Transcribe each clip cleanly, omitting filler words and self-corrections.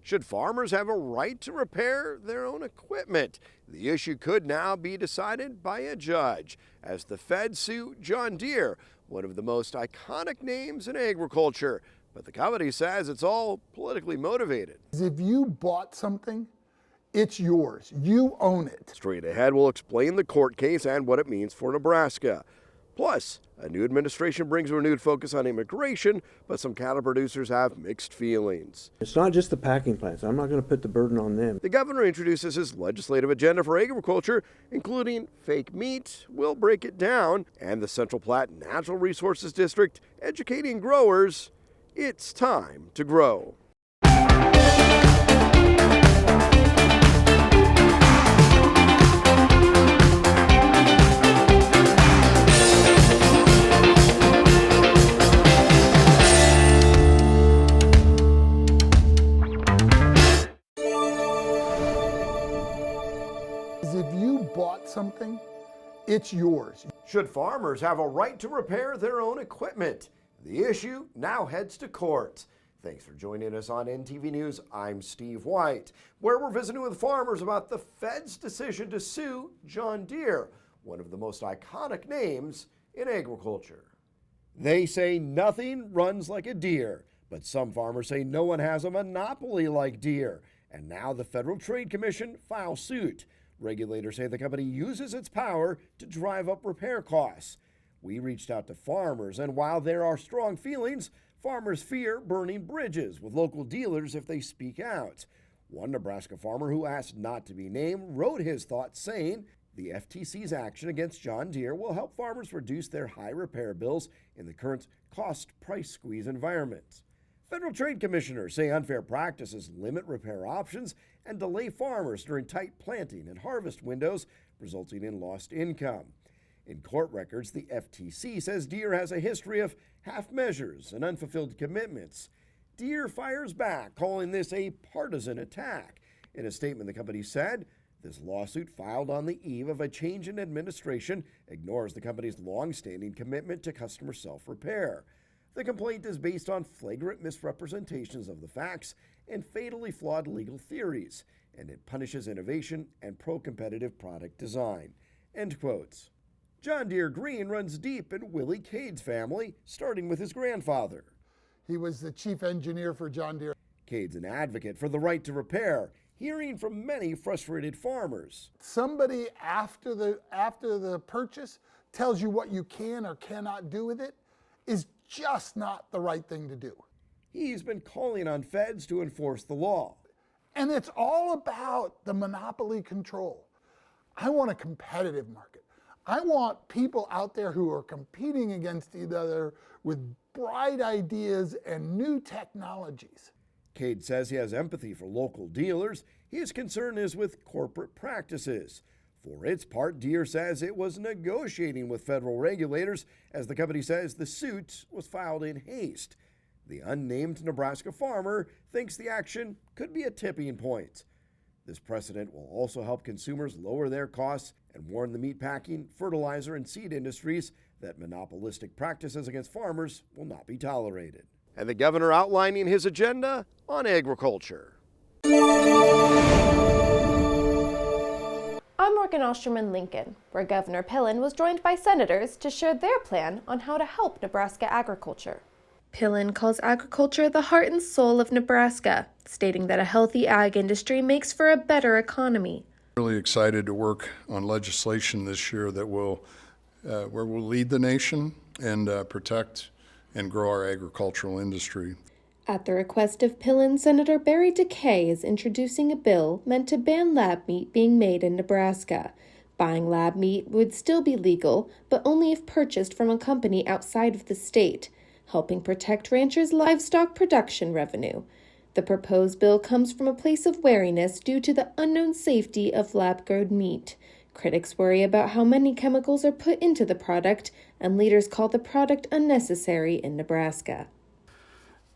Should farmers have a right to repair their own equipment? The issue could now be decided by a judge as the feds sue John Deere, one of the most iconic names in agriculture. But the company says it's all politically motivated. If you bought something, it's yours. You own it. Straight Ahead will explain the court case and what it means for Nebraska. Plus, a new administration brings a renewed focus on immigration, but some cattle producers have mixed feelings. It's not just the packing plants. I'm not going to put the burden on them. The governor introduces his legislative agenda for agriculture, including fake meat, we'll break it down, and the Central Platte Natural Resources District educating growers. It's time to grow. If you bought something, it's yours. Should farmers have a right to repair their own equipment? The issue now heads to court. Thanks for joining us on NTV News. I'm Steve White, where we're visiting with farmers about the Fed's decision to sue John Deere, one of the most iconic names in agriculture. They say nothing runs like a deer, but some farmers say no one has a monopoly like Deere. And now the Federal Trade Commission files suit. Regulators say the company uses its power to drive up repair costs. We reached out to farmers, and while there are strong feelings, farmers fear burning bridges with local dealers if they speak out. One Nebraska farmer who asked not to be named wrote his thoughts saying, the FTC's action against John Deere will help farmers reduce their high repair bills in the current cost-price squeeze environment. Federal trade commissioners say unfair practices limit repair options and delay farmers during tight planting and harvest windows, resulting in lost income. In court records, the FTC says Deere has a history of half measures and unfulfilled commitments. Deere fires back, calling this a partisan attack. In a statement, the company said, this lawsuit, filed on the eve of a change in administration, ignores the company's long-standing commitment to customer self-repair. The complaint is based on flagrant misrepresentations of the facts and fatally flawed legal theories, and it punishes innovation and pro-competitive product design. End quotes. John Deere Green runs deep in Willie Cade's family, starting with his grandfather. He was the chief engineer for John Deere. Cade's an advocate for the right to repair, hearing from many frustrated farmers. Somebody after the purchase tells you what you can or cannot do with it is just not the right thing to do. He's been calling on feds to enforce the law. And it's all about the monopoly control. I want a competitive market. I want people out there who are competing against each other with bright ideas and new technologies. Cade says he has empathy for local dealers. His concern is with corporate practices. For its part, Deere says it was negotiating with federal regulators, as the company says the suit was filed in haste. The unnamed Nebraska farmer thinks the action could be a tipping point. This precedent will also help consumers lower their costs and warn the meatpacking, fertilizer, and seed industries that monopolistic practices against farmers will not be tolerated. And the governor outlining his agenda on agriculture. I'm Morgan Ostrom in Lincoln, where Governor Pillen was joined by senators to share their plan on how to help Nebraska agriculture. Pillen calls agriculture the heart and soul of Nebraska, stating that a healthy ag industry makes for a better economy. Really excited to work on legislation this year that will, where we'll lead the nation and protect and grow our agricultural industry. At the request of Pillen, Senator Barry DeKay is introducing a bill meant to ban lab meat being made in Nebraska. Buying lab meat would still be legal, but only if purchased from a company outside of the state, helping protect ranchers' livestock production revenue. The proposed bill comes from a place of wariness due to the unknown safety of lab-grown meat. Critics worry about how many chemicals are put into the product, and leaders call the product unnecessary in Nebraska.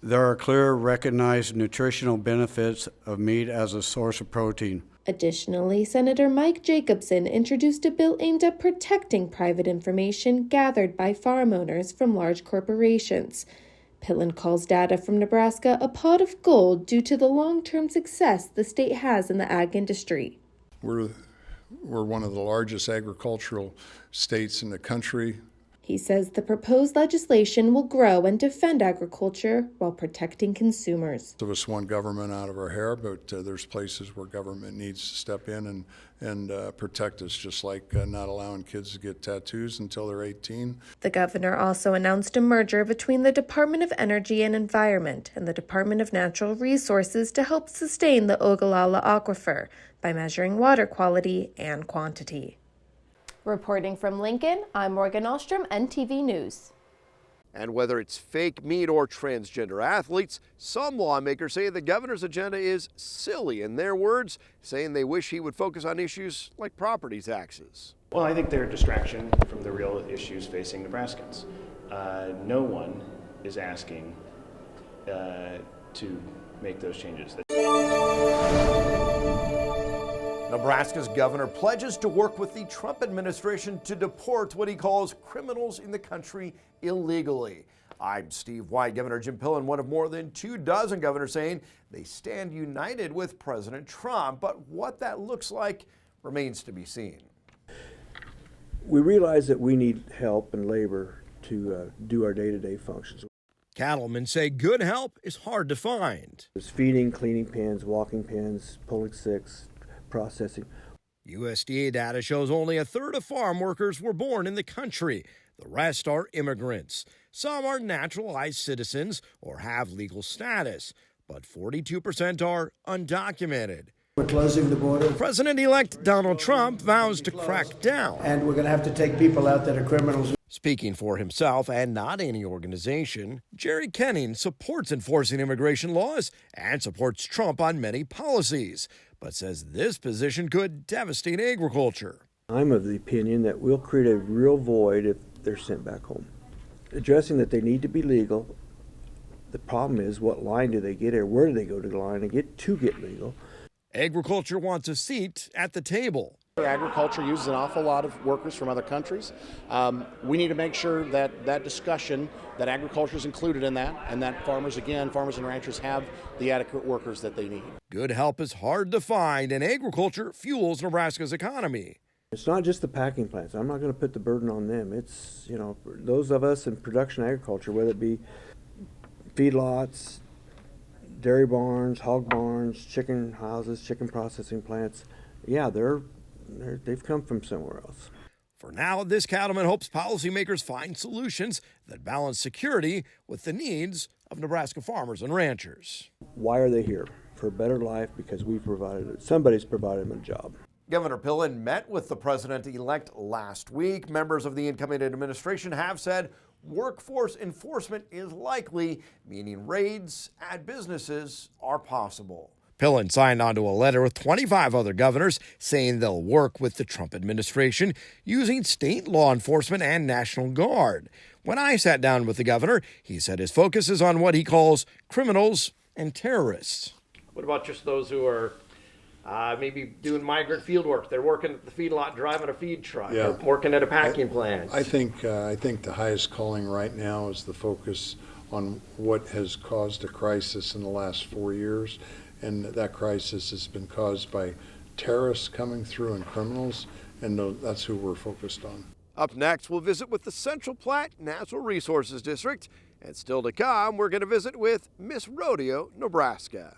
There are clear recognized nutritional benefits of meat as a source of protein. Additionally, Senator Mike Jacobson introduced a bill aimed at protecting private information gathered by farm owners from large corporations. Pillen calls data from Nebraska a pot of gold due to the long-term success the state has in the ag industry. We're one of the largest agricultural states in the country. He says the proposed legislation will grow and defend agriculture while protecting consumers. Some of us want government out of our hair, but there's places where government needs to step in and protect us, just like not allowing kids to get tattoos until they're 18. The governor also announced a merger between the Department of Energy and Environment and the Department of Natural Resources to help sustain the Ogallala Aquifer by measuring water quality and quantity. Reporting from Lincoln, I'm Morgan Ahlstrom, NTV News. And whether it's fake meat or transgender athletes, some lawmakers say the governor's agenda is silly, in their words, saying they wish he would focus on issues like property taxes. Well, I think they're a distraction from the real issues facing Nebraskans. No one is asking to make those changes. Nebraska's governor pledges to work with the Trump administration to deport what he calls criminals in the country illegally. I'm Steve White. Governor Jim Pillen, one of more than 24 governors, saying they stand united with President Trump, but what that looks like remains to be seen. We realize that we need help and labor to do our day-to-day functions. Cattlemen say good help is hard to find. It's feeding, cleaning pens, walking pens, pulling sicks, processing. USDA data shows only a third of farm workers were born in the country. The rest are immigrants. Some are naturalized citizens or have legal status, but 42% are undocumented. We're closing the border. President-elect Donald Trump vows to crack down. And we're going to have to take people out that are criminals. Speaking for himself and not any organization, Jerry Kenning supports enforcing immigration laws and supports Trump on many policies, but says this position could devastate agriculture. I'm of the opinion that we'll create a real void if they're sent back home. Addressing that they need to be legal. The problem is, what line do they get or where do they go to the line and get legal? Agriculture wants a seat at the table. Agriculture uses an awful lot of workers from other countries. We need to make sure that discussion, that agriculture is included in that, and that farmers and ranchers have the adequate workers that they need. Good help is hard to find, and agriculture fuels Nebraska's economy. It's not just the packing plants. I'm not going to put the burden on them. It's, those of us in production agriculture, whether it be feedlots, dairy barns, hog barns, chicken houses, chicken processing plants, yeah, they've come from somewhere else. For now, this cattleman hopes policymakers find solutions that balance security with the needs of Nebraska farmers and ranchers. Why are they here? For a better life, because somebody's provided them a job. Governor Pillen met with the president-elect last week. Members of the incoming administration have said workforce enforcement is likely, meaning raids at businesses are possible. Pillen signed onto a letter with 25 other governors saying they'll work with the Trump administration using state law enforcement and National Guard. When I sat down with the governor, he said his focus is on what he calls criminals and terrorists. What about just those who are maybe doing migrant field work? They're working at the feedlot, driving a feed truck, or working at a packing plant. I think the highest calling right now is the focus on what has caused a crisis in the last 4 years. And that crisis has been caused by terrorists coming through and criminals, and that's who we're focused on. Up next, we'll visit with the Central Platte Natural Resources District. And still to come, we're going to visit with Miss Rodeo Nebraska.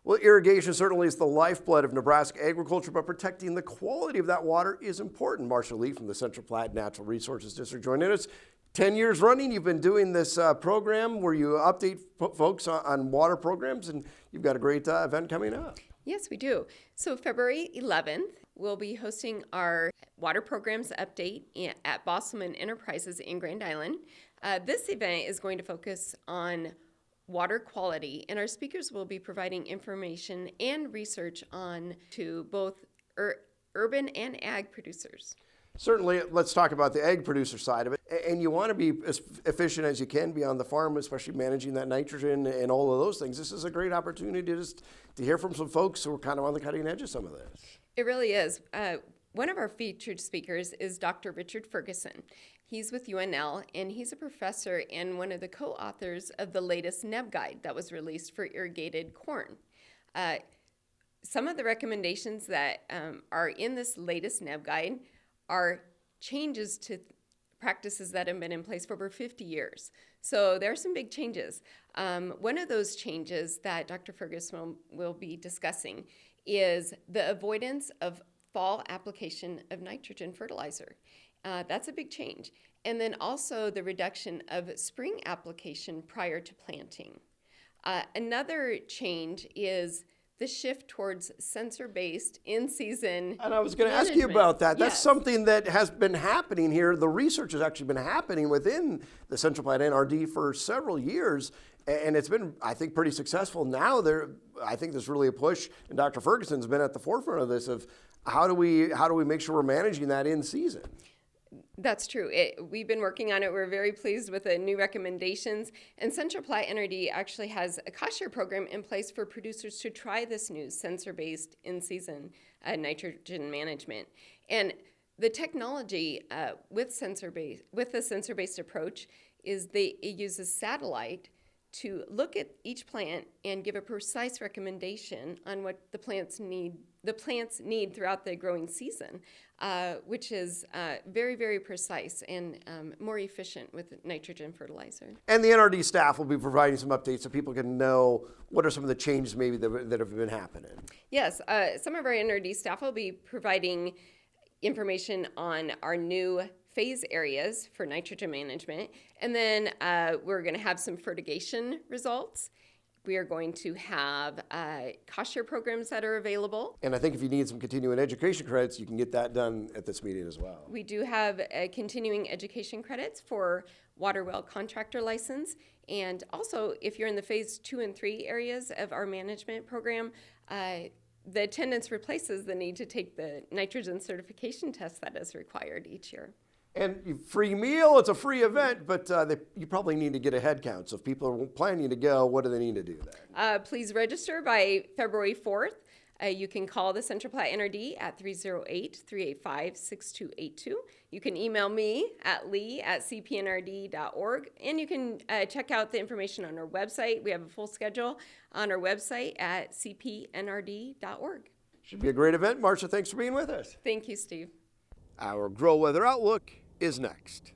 Well, irrigation certainly is the lifeblood of Nebraska agriculture, but protecting the quality of that water is important. Marcia Lee from the Central Platte Natural Resources District joining us. 10 years running, you've been doing this program where you update folks on water programs, and you've got a great event coming up. Yes, we do. So February 11th, we'll be hosting our water programs update at Bosselman Enterprises in Grand Island. This event is going to focus on water quality, and our speakers will be providing information and research on to both urban and ag producers. Certainly, let's talk about the egg producer side of it. And you want to be as efficient as you can be on the farm, especially managing that nitrogen and all of those things. This is a great opportunity to hear from some folks who are kind of on the cutting edge of some of this. It really is. One of our featured speakers is Dr. Richard Ferguson. He's with UNL, and he's a professor and one of the co-authors of the latest NEB guide that was released for irrigated corn. Some of the recommendations that are in this latest NEB guide are changes to practices that have been in place for over 50 years. So there are some big changes. One of those changes that Dr. Ferguson will be discussing is the avoidance of fall application of nitrogen fertilizer. That's a big change. And then also the reduction of spring application prior to planting. Another change is the shift towards sensor-based in-season And I was going to ask you about that. That's something that has been happening here. The research has actually been happening within the Central Platte NRD for several years, and it's been, I think, pretty successful. Now, I think there's really a push, and Dr. Ferguson's been at the forefront of this, of how do we make sure we're managing that in season? That's true. We've been working on it. We're very pleased with the new recommendations. And Central Platte NRD actually has a cost share program in place for producers to try this new sensor-based in-season nitrogen management. And the technology with the sensor-based approach is it uses satellite to look at each plant and give a precise recommendation on what the plants need throughout the growing season, which is very, very precise and more efficient with nitrogen fertilizer. And the NRD staff will be providing some updates so people can know what are some of the changes maybe that have been happening. Yes, some of our NRD staff will be providing information on our new phase areas for nitrogen management. And then we're going to have some fertigation results. We are going to have cost share programs that are available. And I think if you need some continuing education credits, you can get that done at this meeting as well. We do have continuing education credits for water well contractor license. And also, if you're in the phase 2 and 3 areas of our management program, the attendance replaces the need to take the nitrogen certification test that is required each year. And free meal, it's a free event, but you probably need to get a head count. So if people are planning to go, what do they need to do then? Please register by February 4th. You can call the Central Platte NRD at 308-385-6282. You can email me at lee@cpnrd.org, and you can check out the information on our website. We have a full schedule on our website at cpnrd.org. Should be a great event. Marcia, thanks for being with us. Thank you, Steve. Our Grow Weather Outlook is next.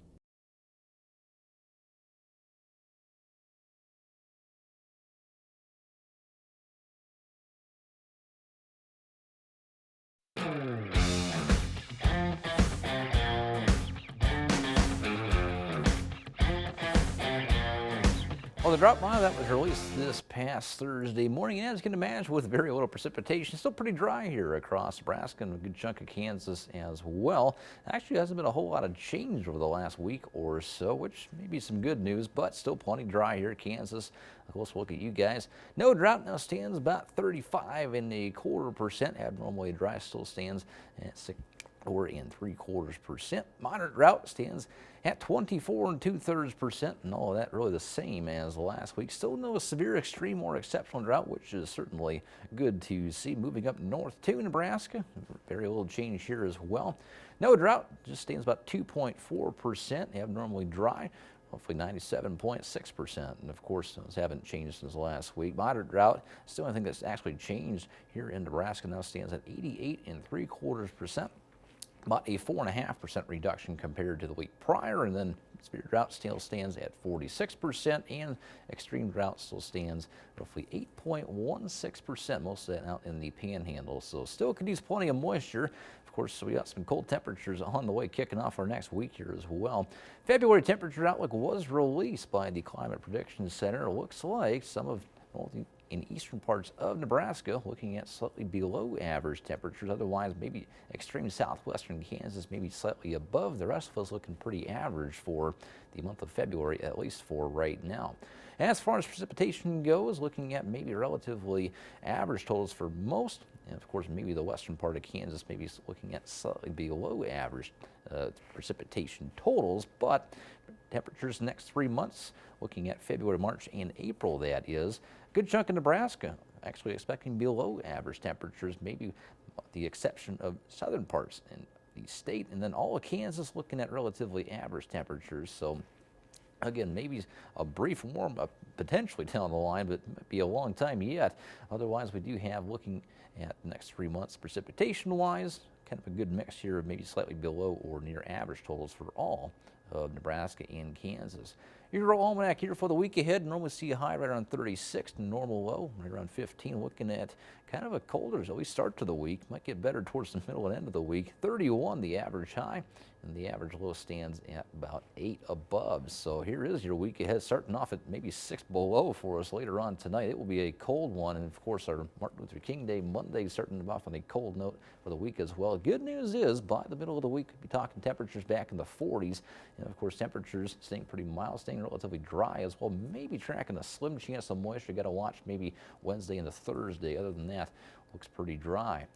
Well, the drought monitor that was released this past Thursday morning, and as you can imagine, with very little precipitation, still pretty dry here across Nebraska and a good chunk of Kansas as well. Actually, hasn't been a whole lot of change over the last week or so, which may be some good news, but still plenty dry here in Kansas. A close look at you guys. No drought now stands about 35.25%. Abnormally dry still stands at 6.75%. Moderate drought stands at 24 2/3%, and all of that really the same as last week. Still no severe, extreme, or exceptional drought, which is certainly good to see. Moving up north to Nebraska, very little change here as well. No drought, just stands about 2.4%. Abnormally dry, hopefully 97.6%. And of course, those haven't changed since last week. Moderate drought, still anything that's actually changed here in Nebraska now stands at 88.75%. About a 4.5% reduction compared to the week prior, and then severe drought still stands at 46%, and extreme drought still stands roughly 8.16%, most of that out in the panhandle. So still could use plenty of moisture. Of course, so we got some cold temperatures on the way, kicking off our next week here as well. February temperature outlook was released by the Climate Prediction Center. It looks like some of in eastern parts of Nebraska looking at slightly below average temperatures. Otherwise, maybe extreme southwestern Kansas, maybe slightly above. The rest of us looking pretty average for the month of February, at least for right now. As far as precipitation goes, looking at maybe relatively average totals for most And of course, maybe the western part of Kansas maybe looking at slightly below average precipitation totals, but temperatures the next 3 months, looking at February, March, and April, that is. A good chunk of Nebraska actually expecting below average temperatures, maybe the exception of southern parts in the state, and then all of Kansas looking at relatively average temperatures. So again, maybe a brief warm up potentially down the line, but it might be a long time yet. Otherwise, we do have, looking at the next 3 months precipitation-wise, kind of a good mix here of maybe slightly below or near average totals for all of Nebraska and Kansas. Your Grow Almanac here for the week ahead. Normally see a high right around 36 and normal low right around 15. Looking at kind of a colder as we start to the week. Might get better towards the middle and end of the week. 31 the average high, and the average low stands at about 8 above. So here is your week ahead, starting off at maybe 6 below for us later on tonight. It will be a cold one, and of course our Martin Luther King Day Monday starting off on a cold note for the week as well. Good news is by the middle of the week we'll be talking temperatures back in the 40s, and of course temperatures staying pretty mild, staying relatively dry as well. Maybe tracking a slim chance of moisture. Got to watch maybe Wednesday and the Thursday. Other than that, looks pretty dry.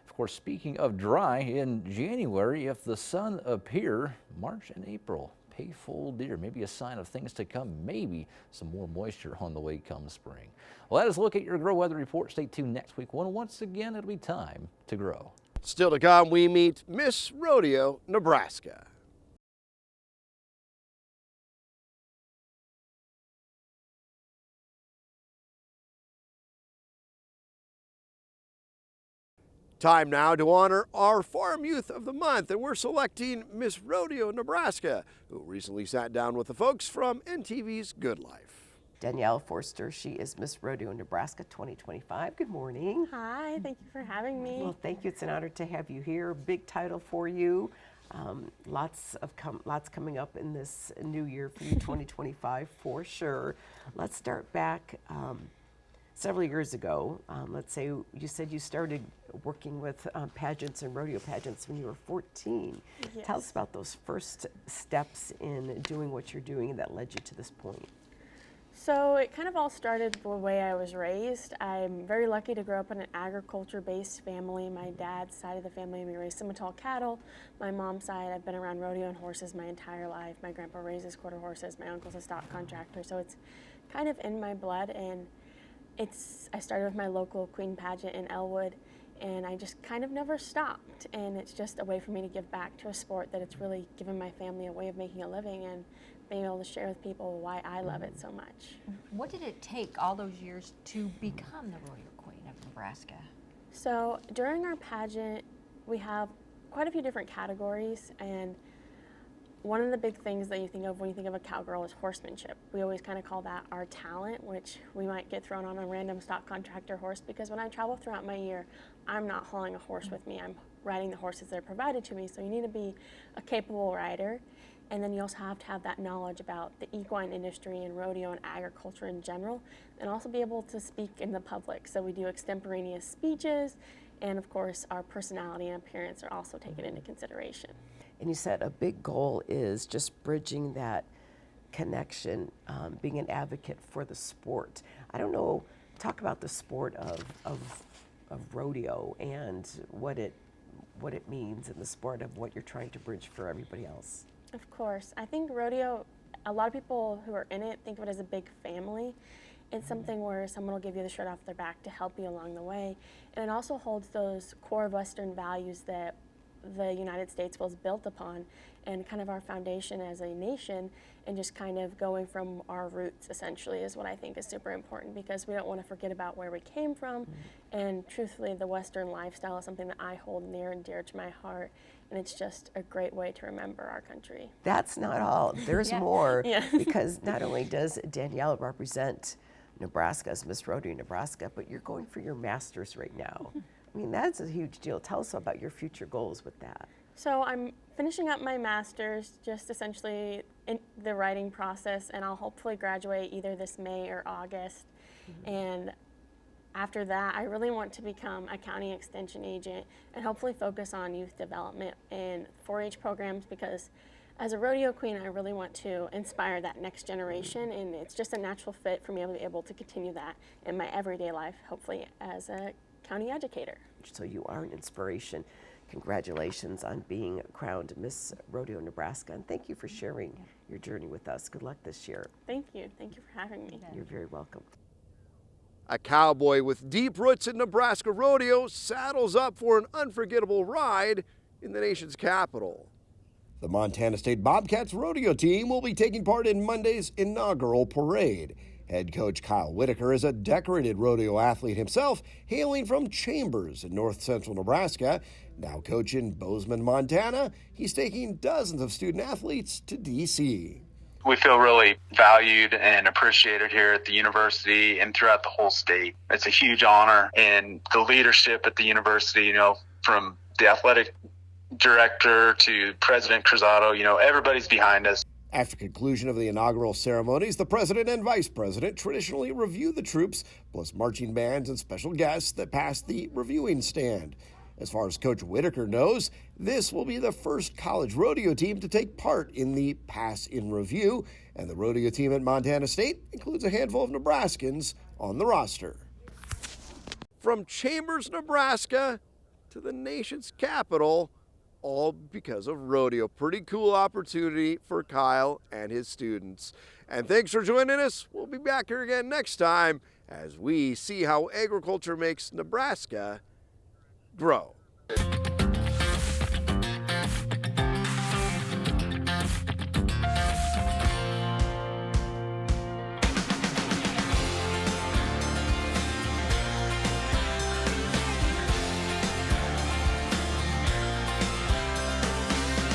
Of course, speaking of dry, in January, if the sun appear, March and April pay full deer. Maybe a sign of things to come. Maybe some more moisture on the way come spring. Well, let us look at your Grow Weather Report. Stay tuned next week when once again it'll be time to grow. Still to come, we meet Miss Rodeo Nebraska. Time now to honor our Farm Youth of the Month, and we're selecting Miss Rodeo Nebraska, who recently sat down with the folks from NTV's Good Life. Danielle Forster, she is Miss Rodeo Nebraska 2025. Good morning. Hi, thank you for having me. Well, thank you. It's an honor to have you here. Big title for you. Lots coming up in this new year for you, 2025 for sure. Let's start back several years ago. Let's say you said you started working with pageants and rodeo pageants when you were 14. Yes. Tell us about those first steps in doing what you're doing that led you to this point. So it kind of all started the way I was raised. I'm very lucky to grow up in an agriculture-based family. My dad's side of the family, we raised Simmental cattle. My mom's side, I've been around rodeo and horses my entire life. My grandpa raises quarter horses. My uncle's a stock contractor. So it's kind of in my blood, and I started with my local queen pageant in Elwood, and I just kind of never stopped. And it's just a way for me to give back to a sport that it's really given my family a way of making a living and being able to share with people why I love it so much. What did it take all those years to become the Rodeo Queen of Nebraska? So during our pageant, we have quite a few different categories, and one of the big things that you think of when you think of a cowgirl is horsemanship. We always kind of call that our talent, which we might get thrown on a random stock contractor horse, because when I travel throughout my year, I'm not hauling a horse with me. I'm riding the horses that are provided to me. So you need to be a capable rider. And then you also have to have that knowledge about the equine industry and rodeo and agriculture in general, and also be able to speak in the public. So we do extemporaneous speeches, and of course our personality and appearance are also taken into consideration. And you said a big goal is just bridging that connection, being an advocate for the sport. I don't know, talk about the sport of rodeo and what it means in the sport of what you're trying to bridge for everybody else. Of course. I think rodeo, a lot of people who are in it think of it as a big family. It's something where someone will give you the shirt off their back to help you along the way. And it also holds those core Western values that the United States was built upon, and kind of our foundation as a nation, and just kind of going from our roots essentially is what I think is super important, because we don't want to forget about where we came from. And truthfully, the Western lifestyle is something that I hold near and dear to my heart, and it's just a great way to remember our country. That's not all. There's Yeah. more, Yeah. because not only does Danielle represent Nebraska as Miss Rodeo Nebraska, but you're going for your master's right now. I mean, that's a huge deal. Tell us about your future goals with that. So I'm finishing up my master's, just essentially in the writing process, and I'll hopefully graduate either this May or August. And after that, I really want to become a county extension agent and hopefully focus on youth development and 4-H programs, because as a rodeo queen, I really want to inspire that next generation, and it's just a natural fit for me to be able to continue that in my everyday life, hopefully as a county educator. So you are an inspiration. Congratulations on being crowned Miss Rodeo Nebraska, and thank you for sharing your journey with us. Good luck this year. Thank you. Thank you for having me. You're very welcome. A cowboy with deep roots in Nebraska rodeo saddles up for an unforgettable ride in the nation's capital. The Montana State Bobcats rodeo team will be taking part in Monday's inaugural parade. Head coach Kyle Whitaker is a decorated rodeo athlete himself, hailing from Chambers in north central Nebraska. Now coaching Bozeman, Montana, he's taking dozens of student athletes to D.C. We feel really valued and appreciated here at the university and throughout the whole state. It's a huge honor, and the leadership at the university, from the athletic director to President Cruzado, everybody's behind us. After conclusion of the inaugural ceremonies, the president and vice president traditionally review the troops, plus marching bands and special guests that pass the reviewing stand. As far as Coach Whitaker knows, this will be the first college rodeo team to take part in the Pass in Review, and the rodeo team at Montana State includes a handful of Nebraskans on the roster. From Chambers, Nebraska to the nation's capital, all because of rodeo. Pretty cool opportunity for Kyle and his students. And thanks for joining us. We'll be back here again next time as we see how agriculture makes Nebraska grow.